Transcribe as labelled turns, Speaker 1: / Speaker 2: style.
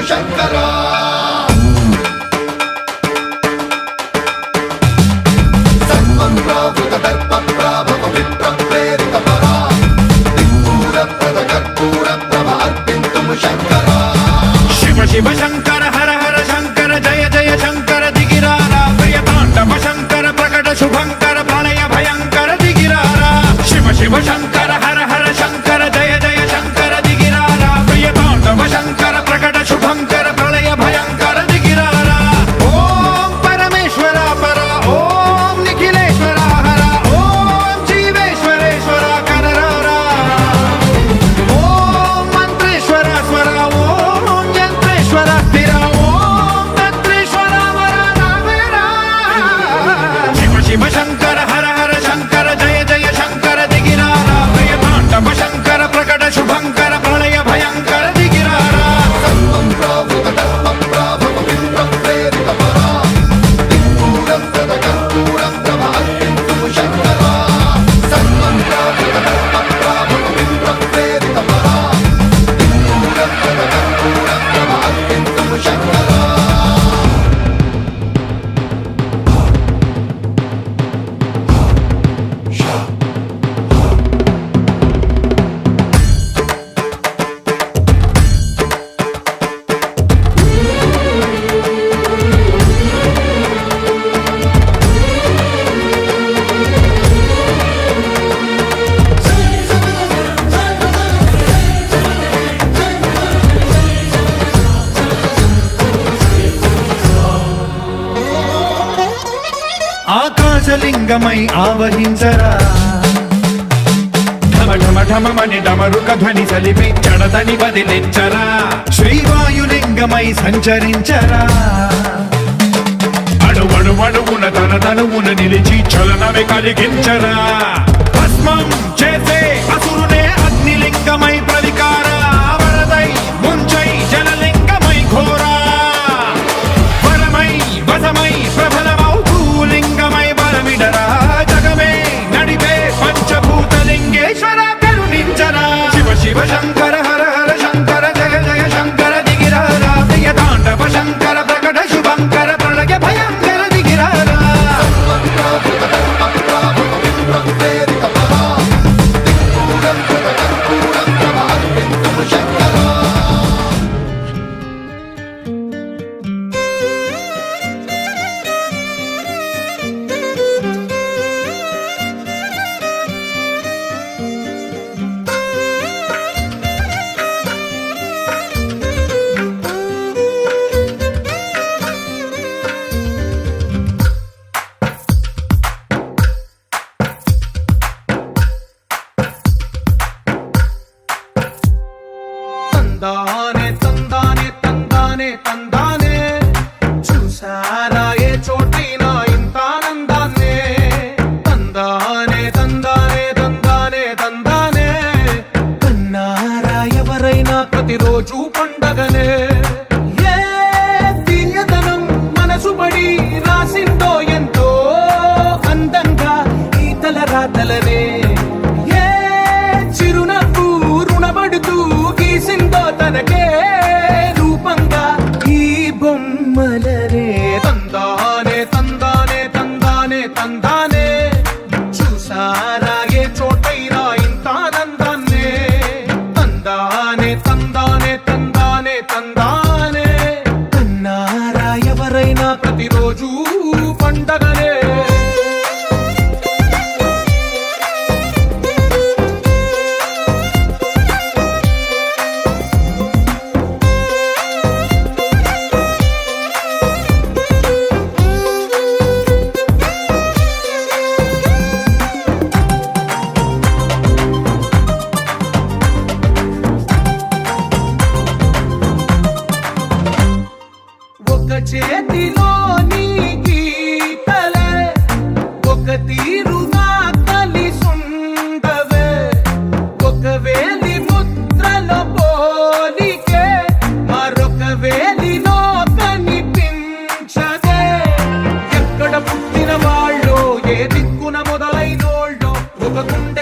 Speaker 1: శంకరా సర్వం ప్రావృత దర్ప ప్రాభవ విప్ర ప్రేరిత పరా దిక్పూర ప్రద కర్పూర ప్రభ అర్పింతుము శంకరా
Speaker 2: శివ శివ శంకర హర హర శంకర జయ జయ శంకర దిగిరారా ప్రియ తాండవ శంకర ప్రకట శుభంకర ప్రళయ భయంకర దిగిరారా శివ శివ శంకర హర హర శంకర జయ జయ శంకర దిగిరారా ప్రియ తాండవ శంకర ప్రకట శుభంకర ప్రళయ భయంకర దిగిరారా ఓం పరమేశ్వర పర ఓం నిఖిలేశ్వర హర ఓం జీవేశ్వరేశ్వర కరరారా ఓం మంత్రేశ్వర స్వర ఓం యంత్రేశ్వర స్థిర ఓం తంత్రేశ్వర వర నావేరా శివ శివ శంకర హర హర శంకర జయ జయ శంకర దిగిరారా ప్రియ తాండవ శంకర ప్రకట శుభంకర ప్రళయ భయంకర దిగిరారా
Speaker 1: సర్వం ప్రావృత దర్ప ప్రాభవ విప్ర ప్రేరిత పరా దిక్పూర ప్రద కర్పూర ప్రభ అర్పింతుము శంకరా సర్వం ప్రావృత దర్ప ప్రాభవ విప్ర ప్రేరిత పరా దిక్పూర ప్రద కర్పూర ప్రభ అర్పింతుము శంకరా
Speaker 2: ఆకాశలింగమై ఆవహించరా ఢమ ఢమ ఢమమని డమరుక ధ్వని సలిపి చడదని వదిలించరా శ్రీవాయులింగమై సంచరించరా అణువణువున తన తనువున నిలిచి చలనమే కలిగించరా భస్మం చేసే అసురునే అగ్నిలింగమై ప్రవికార వరదై ముంచై జలలింగమై ఘోరా వరమై వసమై ప్రబలమౌ భూలింగమై బలమిడరా జగమే నడిపే పంచభూతలింగేశ్వర కరుణించరా శివ శివ శంకర హర హర శంకర జయ జయ శంకర దిగిరారా ప్రియ తాండవ శంకర ప్రకట శుభంకర ప్రళయ భయంకర దిగిరారా
Speaker 1: సర్వం ప్రావృత దర్ప ప్రాభవ విప్ర ప్రేరిత పరా దిక్పూర ప్రద కర్పూర ప్రభ అర్పింతుము శంకరా
Speaker 3: తందానే తందానే తందానే తందానే చూసారా ఏ చోటైనా ఇంత ఆనందాన్నే తందానే తందానే తందానే తందానే కన్నారా ఎవరైనా ప్రతిరోజు పండగనే ఏ తీయదనం మనసు పడి రాసిందో ఎంతో అందంగా ఈ తలరాతలనే ఏ చిరునవ్వు రుణపడుతూ గీసిందో తనకే రూపంగా ఈ బొమ్మలనే తందానే తందానే తందానే తందానే చూసారా ఏ చోటైనా ఇంత ఆనందాన్నే తందానే తందానే తందానే తందానే కన్నారా ఎవరైనా ప్రతిరోజు పండగనే ఒక చేతిలో నీ గీతలే ఒక తీరుగా కలిసుండవే ఒక వేలి ముద్రలో పోలికే మరొక వేలిలో కనిపించదే ఎక్కడ పుట్టిన వాళ్ళో ఏ దిక్కున మొదలైనోళ్ళో ఒక గుండె